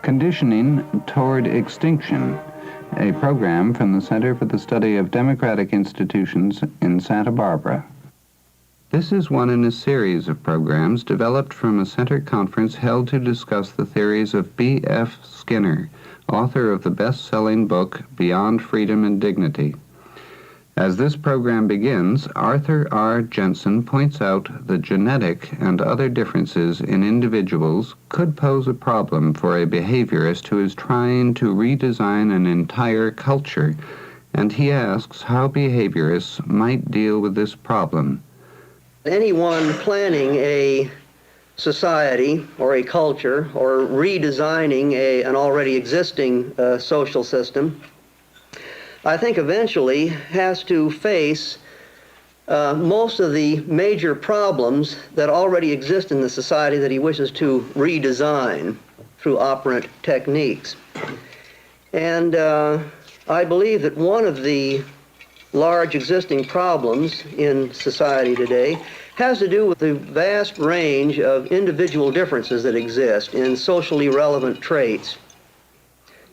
Conditioning Toward Extinction, a program from the Center for the Study of Democratic Institutions in Santa Barbara. This is one in a series of programs developed from a center conference held to discuss the theories of B.F. Skinner, author of the best-selling book Beyond Freedom and Dignity. As this program begins, Arthur R. Jensen points out that genetic and other differences in individuals could pose a problem for a behaviorist who is trying to redesign an entire culture, and he asks how behaviorists might deal with this problem. Anyone planning a society or a culture or redesigning an already existing social system, I think eventually has to face most of the major problems that already exist in the society that he wishes to redesign through operant techniques. And I believe that one of the large existing problems in society today has to do with the vast range of individual differences that exist in socially relevant traits.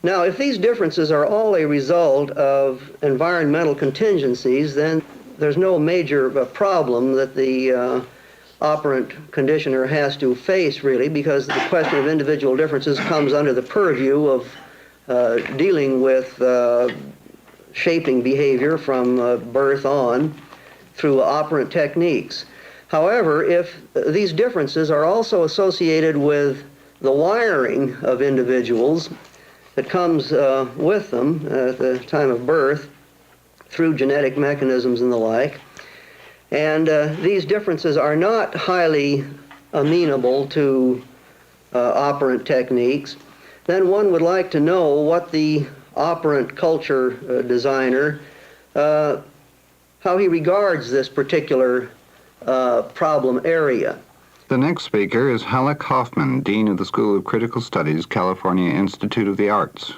Now, if these differences are all a result of environmental contingencies, then there's no major problem that the operant conditioner has to face, really, because the question of individual differences comes under the purview of dealing with shaping behavior from birth on through operant techniques. However, if these differences are also associated with the wiring of individuals that comes with them at the time of birth through genetic mechanisms and the like, and these differences are not highly amenable to operant techniques, then one would like to know what the operant culture designer, how he regards this particular problem area. The next speaker is Halleck Hoffman, Dean of the School of Critical Studies, California Institute of the Arts.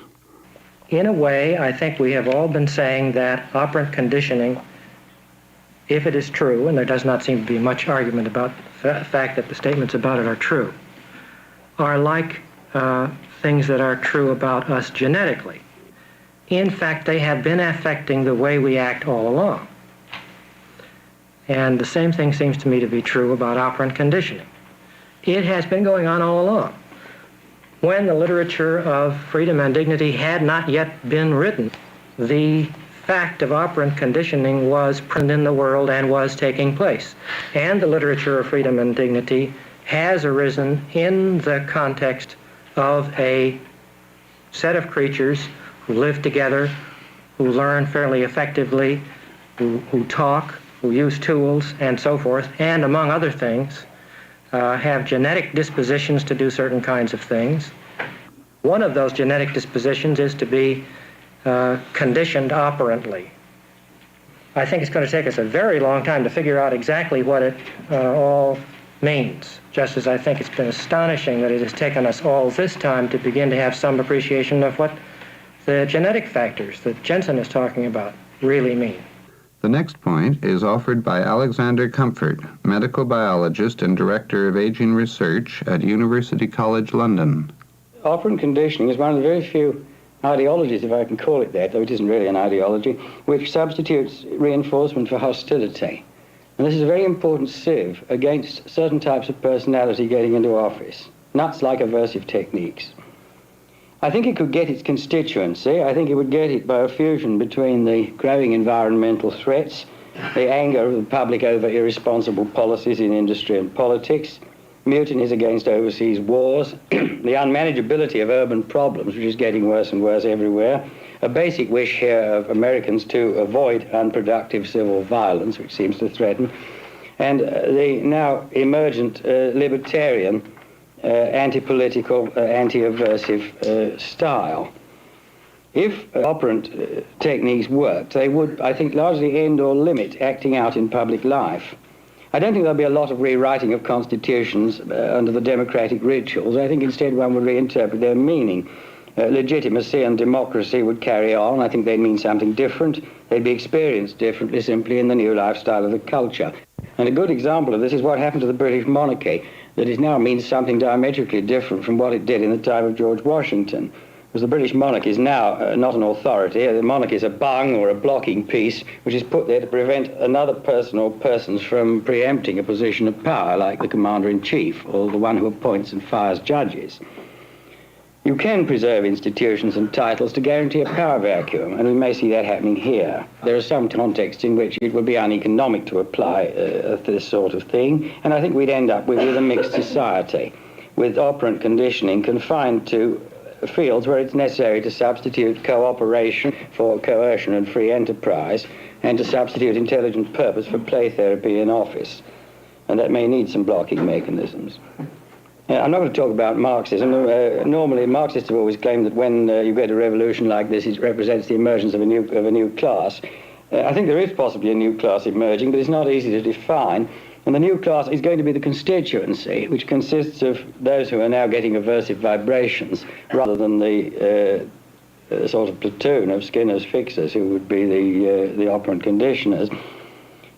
In a way, I think we have all been saying that operant conditioning, if it is true, and there does not seem to be much argument about the fact that the statements about it are true, are like things that are true about us genetically. In fact, they have been affecting the way we act all along. And the same thing seems to me to be true about operant conditioning. It has been going on all along. When the literature of freedom and dignity had not yet been written, the fact of operant conditioning was present in the world and was taking place. And the literature of freedom and dignity has arisen in the context of a set of creatures who live together, who learn fairly effectively, who talk, who use tools, and so forth, and among other things, have genetic dispositions to do certain kinds of things. One of those genetic dispositions is to be conditioned operantly. I think it's going to take us a very long time to figure out exactly what it all means, just as I think it's been astonishing that it has taken us all this time to begin to have some appreciation of what the genetic factors that Jensen is talking about really mean. The next point is offered by Alexander Comfort, medical biologist and director of aging research at University College London. Operant conditioning is one of the very few ideologies, if I can call it that, though it isn't really an ideology, which substitutes reinforcement for hostility. And this is a very important sieve against certain types of personality getting into office, nuts like aversive techniques. I think it could get its constituency. I think it would get it by a fusion between the growing environmental threats, the anger of the public over irresponsible policies in industry and politics, mutinies against overseas wars, the unmanageability of urban problems, which is getting worse and worse everywhere, a basic wish here of Americans to avoid unproductive civil violence, which seems to threaten, and the now emergent libertarian anti-political, anti-aversive style. If operant techniques worked, they would, I think, largely end or limit acting out in public life. I don't think there'll be a lot of rewriting of constitutions under the democratic rituals. I think instead one would reinterpret their meaning. Legitimacy and democracy would carry on. I think they'd mean something different. They'd be experienced differently simply in the new lifestyle of the culture. And a good example of this is what happened to the British monarchy. that it now means something diametrically different from what it did in the time of George Washington. Because the British monarch is now not an authority. The monarch is a bung or a blocking piece which is put there to prevent another person or persons from preempting a position of power, like the commander-in-chief or the one who appoints and fires judges. You can preserve institutions and titles to guarantee a power vacuum, and we may see that happening here. There are some contexts in which it would be uneconomic to apply this sort of thing, and I think we'd end up with a mixed society, with operant conditioning confined to fields where it's necessary to substitute cooperation for coercion and free enterprise, and to substitute intelligent purpose for play therapy in office. And that may need some blocking mechanisms. I'm not going to talk about Marxism. Normally, Marxists have always claimed that when you get a revolution like this, it represents the emergence of a new class. I think there is possibly a new class emerging, but it's not easy to define. And the new class is going to be the constituency, which consists of those who are now getting aversive vibrations, rather than the sort of platoon of Skinner's fixers, who would be the operant conditioners.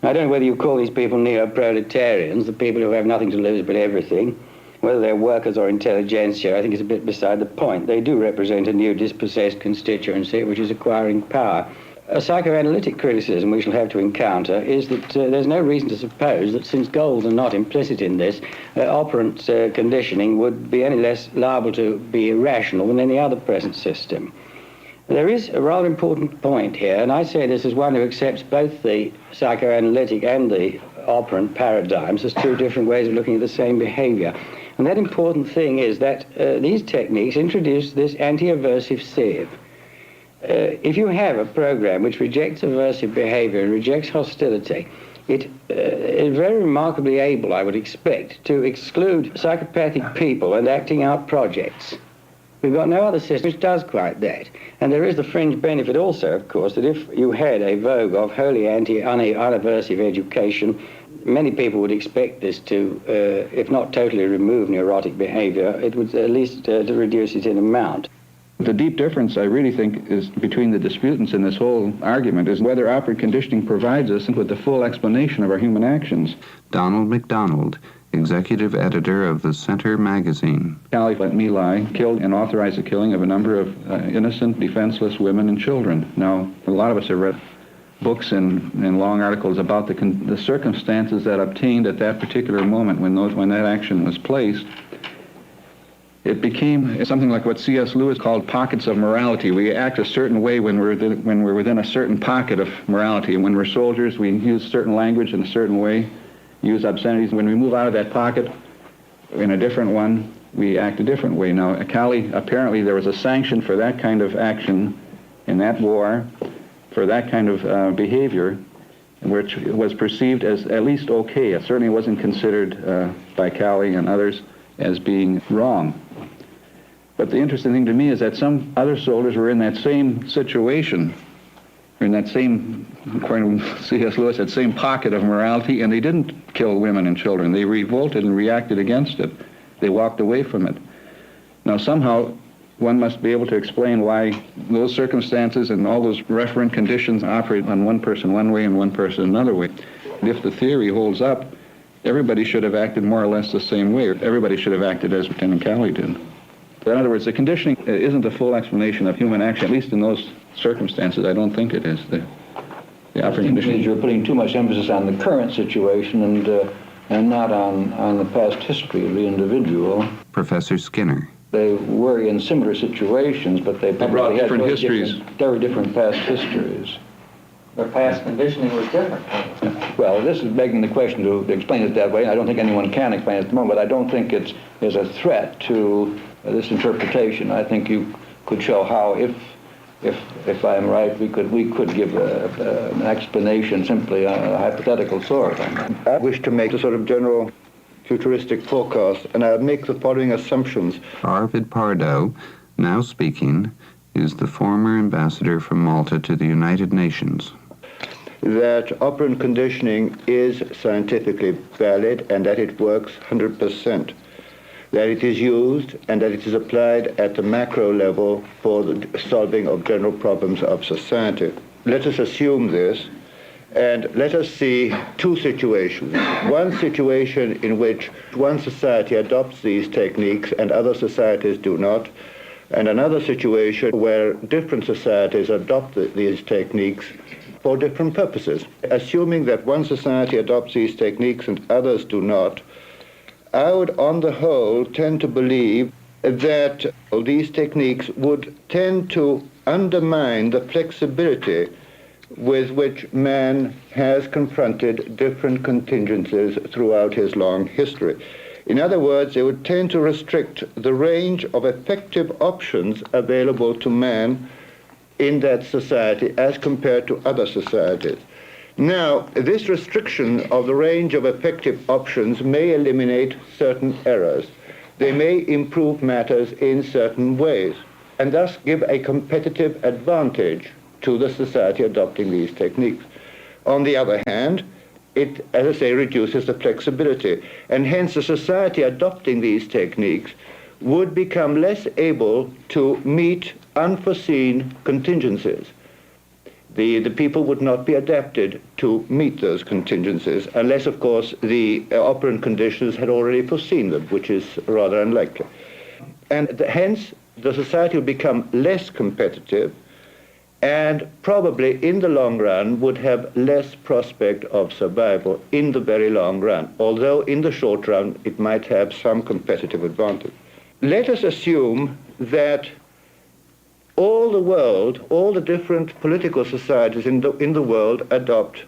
I don't know whether you call these people neo-proletarians, the people who have nothing to lose but everything. Whether they're workers or intelligentsia, I think is a bit beside the point. They do represent a new dispossessed constituency which is acquiring power. A psychoanalytic criticism we shall have to encounter is that there's no reason to suppose that, since goals are not implicit in this, operant conditioning would be any less liable to be irrational than any other present system. There is a rather important point here, and I say this as one who accepts both the psychoanalytic and the operant paradigms as two different ways of looking at the same behavior. And that important thing is that these techniques introduce this anti-aversive sieve. If you have a program which rejects aversive behavior and rejects hostility, it is very remarkably able, I would expect, to exclude psychopathic people and acting out projects. We've got no other system which does quite that. And there is the fringe benefit also, of course, that if you had a vogue of wholly unaversive education, many people would expect this to, if not totally remove neurotic behavior, it would at least to reduce it in amount. The deep difference, I really think, is between the disputants in this whole argument is whether operant conditioning provides us with the full explanation of our human actions. Donald MacDonald, executive editor of the Center magazine. Cali let Me Lie killed and authorized the killing of a number of innocent, defenseless women and children. Now, a lot of us have read books and long articles about the circumstances that obtained at that particular moment when that action was placed. It became something like what C.S. Lewis called pockets of morality. We act a certain way when we're within a certain pocket of morality. And when we're soldiers, we use certain language in a certain way, use obscenities. When we move out of that pocket in a different one, we act a different way. Now, Cali, apparently there was a sanction for that kind of action in that war, for that kind of behavior, which was perceived as at least okay. It certainly wasn't considered by Cali and others as being wrong. But the interesting thing to me is that some other soldiers were in that same situation, in that same, according to C.S. Lewis, that same pocket of morality, and they didn't kill women and children. They revolted and reacted against it. They walked away from it. Now, somehow, one must be able to explain why those circumstances and all those referent conditions operate on one person one way and one person another way. And if the theory holds up, everybody should have acted more or less the same way. Everybody should have acted as Lieutenant Calley did. In other words, the conditioning isn't a full explanation of human action, at least in those circumstances. I don't think it is. The operant conditioning. You're putting too much emphasis on the current situation and not on the past history of the individual. Professor Skinner. They were in similar situations, but they brought different histories. Very different past histories. Their past conditioning was different. Well, this is begging the question to explain it that way. I don't think anyone can explain it at the moment, but I don't think it's a threat to this interpretation. I think you could show how, if I am right, we could give an explanation, simply a hypothetical sort. I wish to make a sort of general futuristic forecast, and I'll make the following assumptions. Arvid Pardo, now speaking, is the former ambassador from Malta to the United Nations. That operant conditioning is scientifically valid and that it works 100%. That it is used and that it is applied at the macro level for the solving of general problems of society. Let us assume this, And let us see two situations. One situation in which one society adopts these techniques and other societies do not, and another situation where different societies adopt these techniques for different purposes. Assuming that one society adopts these techniques and others do not, I would on the whole tend to believe that these techniques would tend to undermine the flexibility with which man has confronted different contingencies throughout his long history. In other words, they would tend to restrict the range of effective options available to man in that society as compared to other societies. Now, this restriction of the range of effective options may eliminate certain errors. They may improve matters in certain ways, and thus give a competitive advantage to the society adopting these techniques. On the other hand, it, as I say, reduces the flexibility, and hence the society adopting these techniques would become less able to meet unforeseen contingencies. The people would not be adapted to meet those contingencies, unless, of course, the operant conditions had already foreseen them, which is rather unlikely. And hence, the society would become less competitive, and probably in the long run would have less prospect of survival in the very long run, although in the short run it might have some competitive advantage. Let us assume that all the world, all the different political societies in the world adopt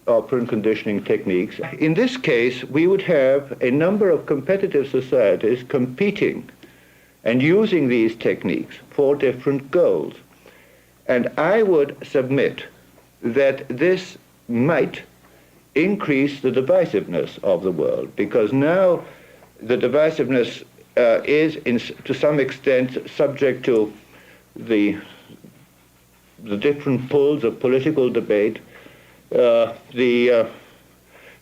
operant conditioning techniques. In this case, we would have a number of competitive societies competing and using these techniques for different goals. And I would submit that this might increase the divisiveness of the world, because now the divisiveness is, to some extent, subject to the different poles of political debate, the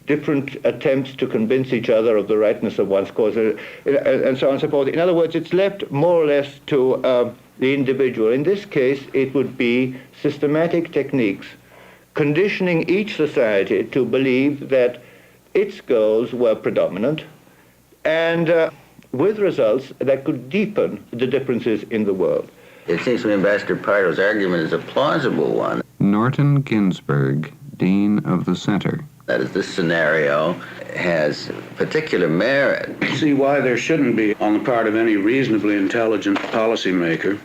different attempts to convince each other of the rightness of one's cause, and so on and so forth. In other words, it's left more or less to the individual. In this case, it would be systematic techniques conditioning each society to believe that its goals were predominant, and with results that could deepen the differences in the world. It seems to me Ambassador Pardo's argument is a plausible one. Norton Ginsberg, Dean of the Center. That is, this scenario has particular merit. See why there shouldn't be, on the part of any reasonably intelligent policymaker,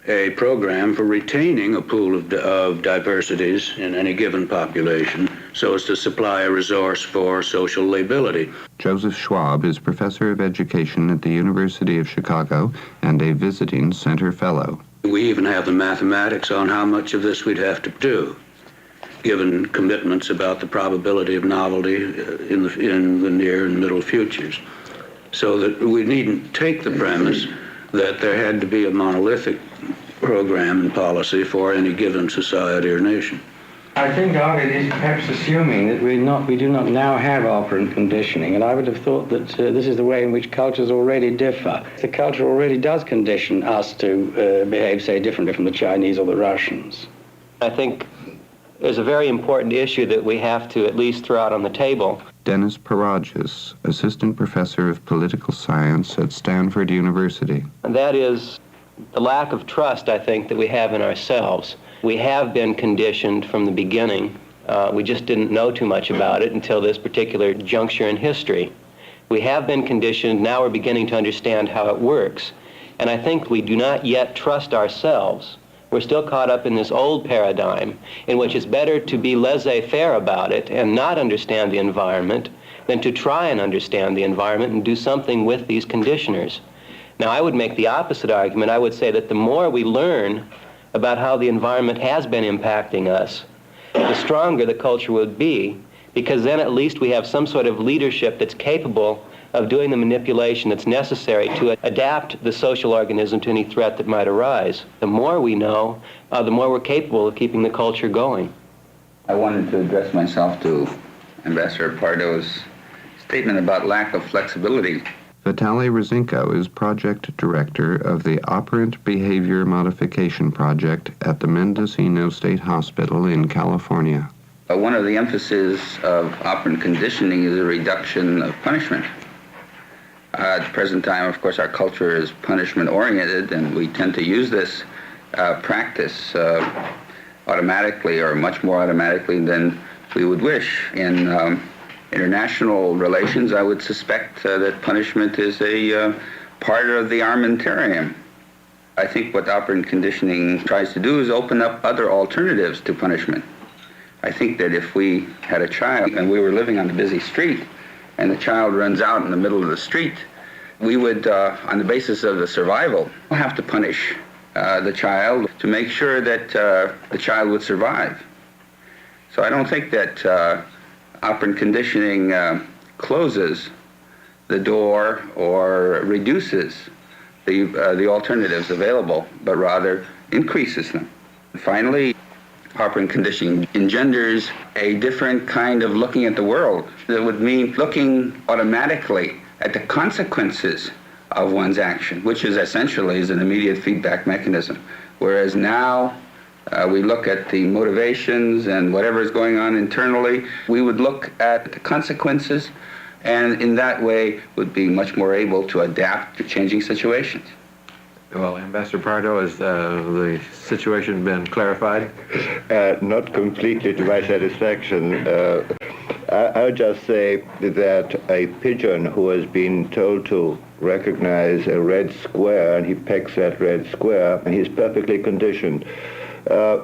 a program for retaining a pool of diversities in any given population so as to supply a resource for social lability. Joseph Schwab is professor of education at the University of Chicago and a visiting center fellow. We even have the mathematics on how much of this we'd have to do, given commitments about the probability of novelty in the near and middle futures. So that we needn't take the premise that there had to be a monolithic program and policy for any given society or nation. I think, Doug, it is perhaps assuming that we do not now have operant conditioning, and I would have thought that this is the way in which cultures already differ. The culture already does condition us to behave, say, differently from the Chinese or the Russians. I think there's a very important issue that we have to at least throw out on the table. Dennis Paragas, assistant professor of political science at Stanford University. And that is the lack of trust, I think, that we have in ourselves. We have been conditioned from the beginning. We just didn't know too much about it until this particular juncture in history. We have been conditioned, now we're beginning to understand how it works. And I think we do not yet trust ourselves. We're still caught up in this old paradigm in which it's better to be laissez-faire about it and not understand the environment than to try and understand the environment and do something with these conditioners. Now, I would make the opposite argument. I would say that the more we learn about how the environment has been impacting us, the stronger the culture would be, because then at least we have some sort of leadership that's capable of doing the manipulation that's necessary to adapt the social organism to any threat that might arise. The more we know, the more we're capable of keeping the culture going. I wanted to address myself to Ambassador Pardo's statement about lack of flexibility. Vitaly Ryzhenko is project director of the Operant Behavior Modification Project at the Mendocino State Hospital in California. One of the emphases of operant conditioning is a reduction of punishment. At the present time, of course, our culture is punishment-oriented, and we tend to use this practice automatically, or much more automatically than we would wish. In international relations, I would suspect that punishment is a part of the armamentarium. I think what operant conditioning tries to do is open up other alternatives to punishment. I think that if we had a child and we were living on a busy street and the child runs out in the middle of the street, we would, on the basis of the survival, have to punish the child to make sure that the child would survive. So I don't think that operant conditioning closes the door or reduces the alternatives available, but rather increases them. Finally, operant conditioning engenders a different kind of looking at the world. That would mean looking automatically at the consequences of one's action, which is essentially is an immediate feedback mechanism. Whereas now we look at the motivations and whatever is going on internally, we would look at the consequences, and in that way would be much more able to adapt to changing situations. Well, Ambassador Pardo, has the situation been clarified? Not completely to my satisfaction. I would just say that a pigeon who has been told to recognize a red square, and he pecks that red square, and he's perfectly conditioned.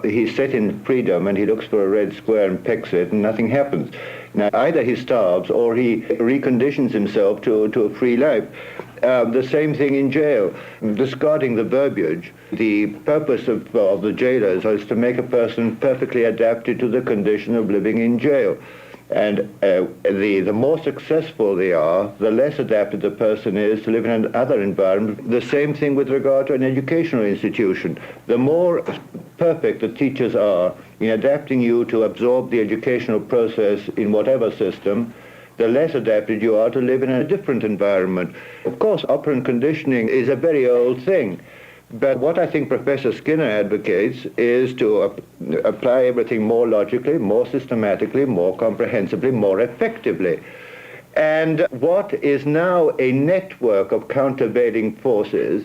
He's set in freedom, and he looks for a red square and pecks it, and nothing happens. Now, either he starves or he reconditions himself to a free life. The same thing in jail. Discarding the verbiage, the purpose of the jailers is to make a person perfectly adapted to the condition of living in jail. And the more successful they are, the less adapted the person is to live in another environment. The same thing with regard to an educational institution. The more perfect the teachers are in adapting you to absorb the educational process in whatever system, the less adapted you are to live in a different environment. Of course, operant conditioning is a very old thing. But what I think Professor Skinner advocates is to apply everything more logically, more systematically, more comprehensively, more effectively. And what is now a network of countervailing forces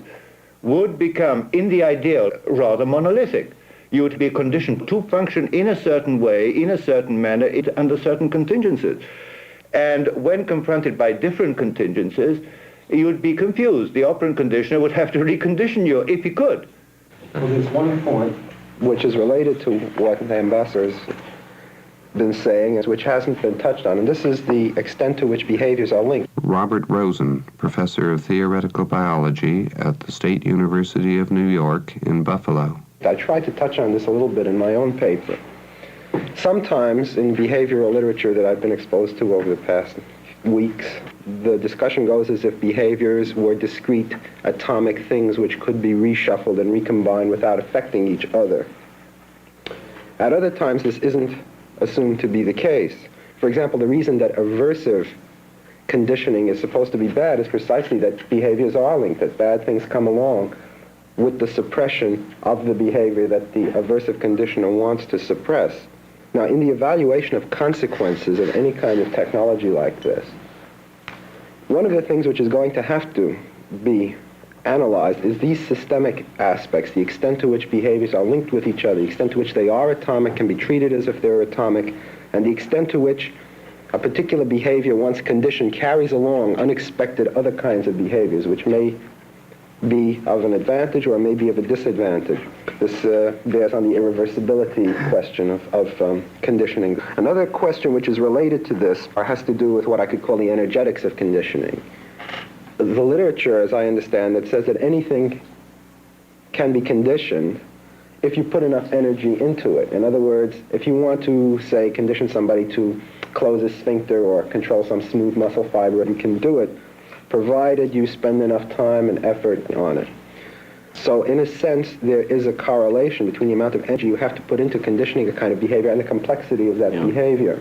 would become, in the ideal, rather monolithic. You would be conditioned to function in a certain way, in a certain manner, under certain contingencies. And when confronted by different contingencies, you'd be confused. The operant conditioner would have to recondition you if he could. Well, there's one point which is related to what the ambassador's been saying, which hasn't been touched on, and this is the extent to which behaviors are linked. Robert Rosen, professor of theoretical biology at the State University of New York in Buffalo. I tried to touch on this a little bit in my own paper. Sometimes in behavioral literature that I've been exposed to over the past weeks, the discussion goes as if behaviors were discrete atomic things which could be reshuffled and recombined without affecting each other. At other times, this isn't assumed to be the case. For example, the reason that aversive conditioning is supposed to be bad is precisely that behaviors are linked, that bad things come along with the suppression of the behavior that the aversive conditioner wants to suppress. Now, in the evaluation of consequences of any kind of technology like this, one of the things which is going to have to be analyzed is these systemic aspects, the extent to which behaviors are linked with each other, the extent to which they are atomic, can be treated as if they're atomic, and the extent to which a particular behavior, once conditioned, carries along unexpected other kinds of behaviors, which may be of an advantage or may be of a disadvantage. This bears on the irreversibility question of conditioning. Another question which is related to this has to do with what I could call the energetics of conditioning. The literature, as I understand it, says that anything can be conditioned if you put enough energy into it. In other words, if you want to, say, condition somebody to close a sphincter or control some smooth muscle fiber, you can do it, provided you spend enough time and effort on it. So in a sense, there is a correlation between the amount of energy you have to put into conditioning a kind of behavior and the complexity of that behavior.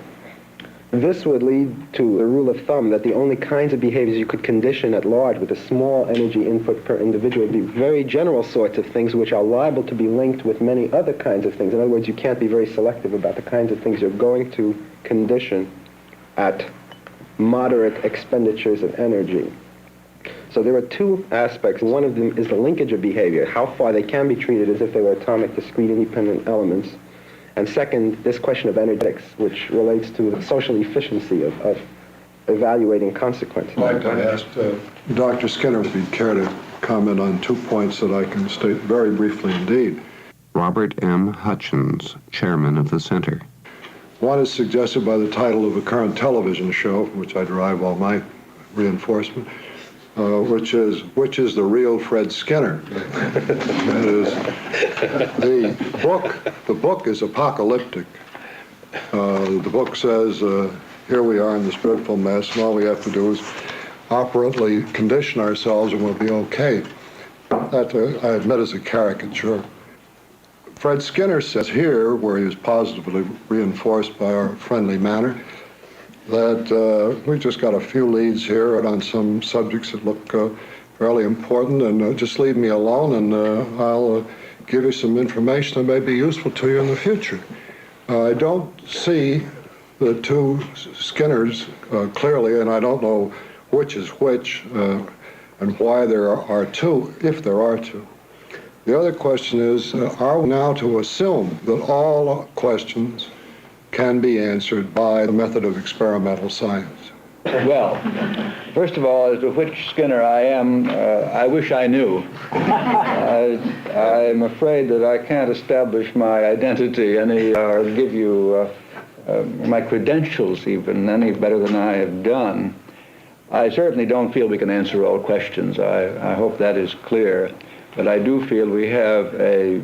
This would lead to a rule of thumb that the only kinds of behaviors you could condition at large with a small energy input per individual would be very general sorts of things which are liable to be linked with many other kinds of things. In other words, you can't be very selective about the kinds of things you're going to condition at moderate expenditures of energy. So there are two aspects. One of them is the linkage of behavior, how far they can be treated as if they were atomic, discrete, independent elements. And second, this question of energetics, which relates to the social efficiency of evaluating consequences. I'd like to ask Dr. Skinner if he'd care to comment on 2 points that I can state very briefly indeed. Robert M. Hutchins, chairman of the center. One is suggested by the title of a current television show, from which I derive all my reinforcement, which is the real Fred Skinner. That is, the book is apocalyptic. The book says, here we are in this dreadful mess, and all we have to do is operantly condition ourselves and we'll be okay. That, I admit, is a caricature. Fred Skinner says here, where he is positively reinforced by our friendly manner, that we just got a few leads here on some subjects that look fairly important, and just leave me alone and I'll give you some information that may be useful to you in the future. I don't see the two Skinners clearly, and I don't know which is which and why there are two, if there are two. The other question is, are we now to assume that all questions can be answered by the method of experimental science? Well, first of all, as to which Skinner I am, I wish I knew. I'm afraid that I can't establish my identity or give you my credentials even any better than I have done. I certainly don't feel we can answer all questions. I hope that is clear. But I do feel we have a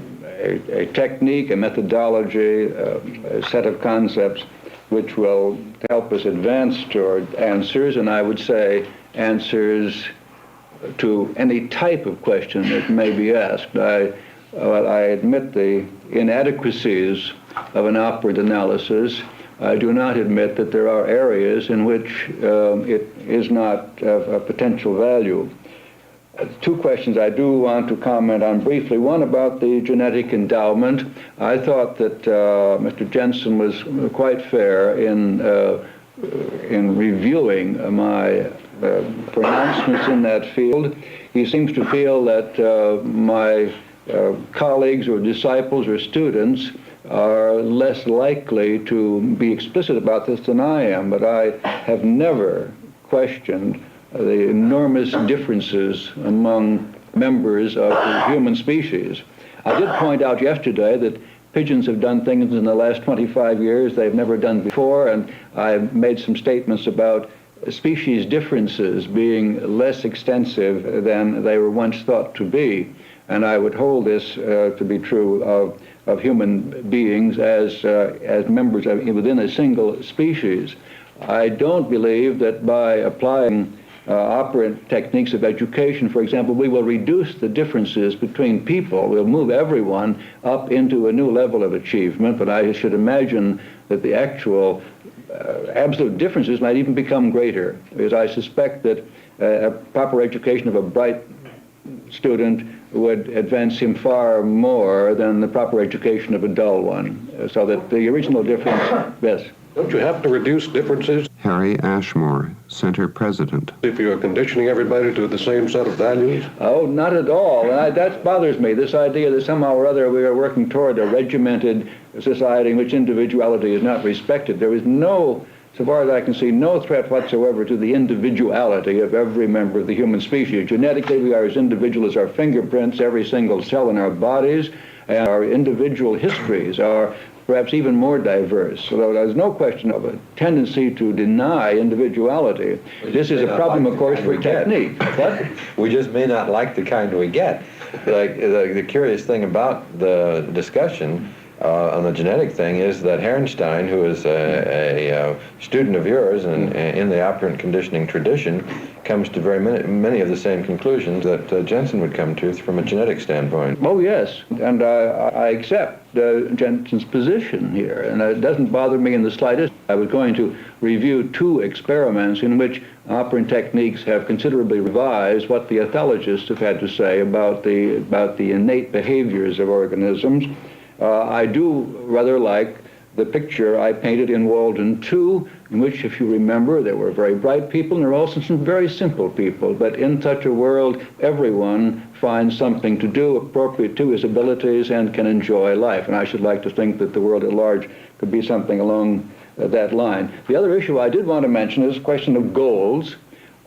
technique, a methodology, a set of concepts which will help us advance toward answers, and I would say answers to any type of question that may be asked. I admit the inadequacies of an operant analysis. I do not admit that there are areas in which it is not of potential value. Two questions I do want to comment on briefly. One about the genetic endowment. I thought that Mr. Jensen was quite fair in reviewing my pronouncements in that field. He seems to feel that my colleagues or disciples or students are less likely to be explicit about this than I am, but I have never questioned the enormous differences among members of the human species. I did point out yesterday that pigeons have done things in the last 25 years they've never done before, and I made some statements about species differences being less extensive than they were once thought to be. And I would hold this to be true of human beings as members within a single species. I don't believe that by applying operant techniques of education, for example, we will reduce the differences between people. We'll move everyone up into a new level of achievement, but I should imagine that the actual absolute differences might even become greater, because I suspect that a proper education of a bright student would advance him far more than the proper education of a dull one, so that the original difference, yes. Don't you have to reduce differences? Harry Ashmore, Center President. If you're conditioning everybody to the same set of values? Oh, not at all. That bothers me, this idea that somehow or other we are working toward a regimented society in which individuality is not respected. There is no, so far as I can see, no threat whatsoever to the individuality of every member of the human species. Genetically, we are as individual as our fingerprints, every single cell in our bodies, and our individual histories are perhaps even more diverse. So there's no question of a tendency to deny individuality. This is a problem, of course, for technique. What? We just may not like the kind we get. Like the curious thing about the discussion on the genetic thing is that Herrnstein, who is a student of yours and in the operant conditioning tradition, comes to very many of the same conclusions that Jensen would come to from a genetic standpoint. Oh, yes, and I accept Jensen's position here, and it doesn't bother me in the slightest. I was going to review 2 experiments in which operant techniques have considerably revised what the ethologists have had to say about the innate behaviors of organisms. I do rather like the picture I painted in Walden 2, in which, if you remember, there were very bright people and there were also some very simple people. But in such a world, everyone finds something to do appropriate to his abilities and can enjoy life. And I should like to think that the world at large could be something along that line. The other issue I did want to mention is the question of goals.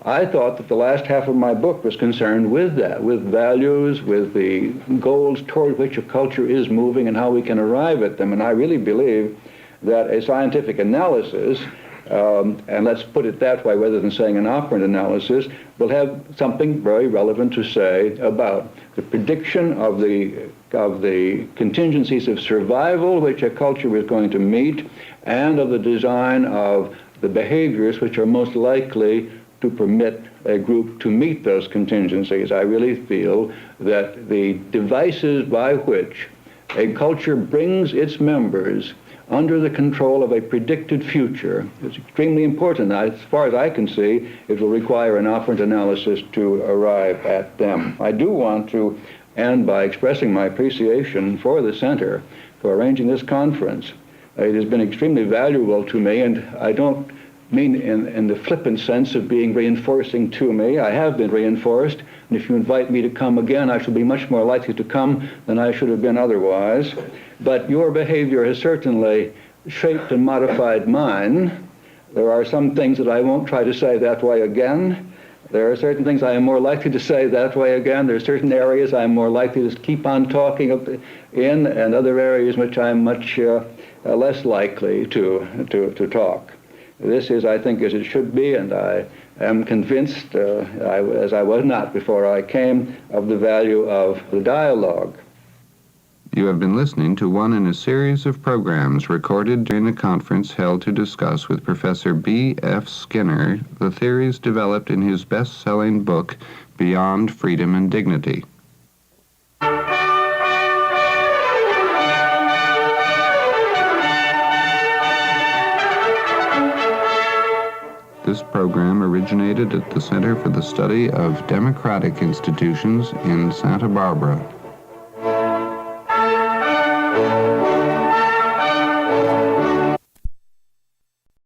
I thought that the last half of my book was concerned with that, with values, with the goals toward which a culture is moving and how we can arrive at them. And I really believe that a scientific analysis, and let's put it that way rather than saying an operant analysis, will have something very relevant to say about the prediction of the contingencies of survival which a culture is going to meet, and of the design of the behaviors which are most likely to permit a group to meet those contingencies. I really feel that the devices by which a culture brings its members under the control of a predicted future is extremely important. As far as I can see, it will require an operant analysis to arrive at them. I do want to end by expressing my appreciation for the Center for arranging this conference. It has been extremely valuable to me, and I don't mean in the flippant sense of being reinforcing to me. I have been reinforced, and if you invite me to come again, I shall be much more likely to come than I should have been otherwise. But your behavior has certainly shaped and modified mine. There are some things that I won't try to say that way again. There are certain things I am more likely to say that way again. There are certain areas I am more likely to keep on talking in, and other areas which I am much less likely to talk. This is, I think, as it should be, and I am convinced, as I was not before I came, of the value of the dialogue. You have been listening to one in a series of programs recorded during a conference held to discuss with Professor B.F. Skinner the theories developed in his best-selling book, Beyond Freedom and Dignity. This program originated at the Center for the Study of Democratic Institutions in Santa Barbara.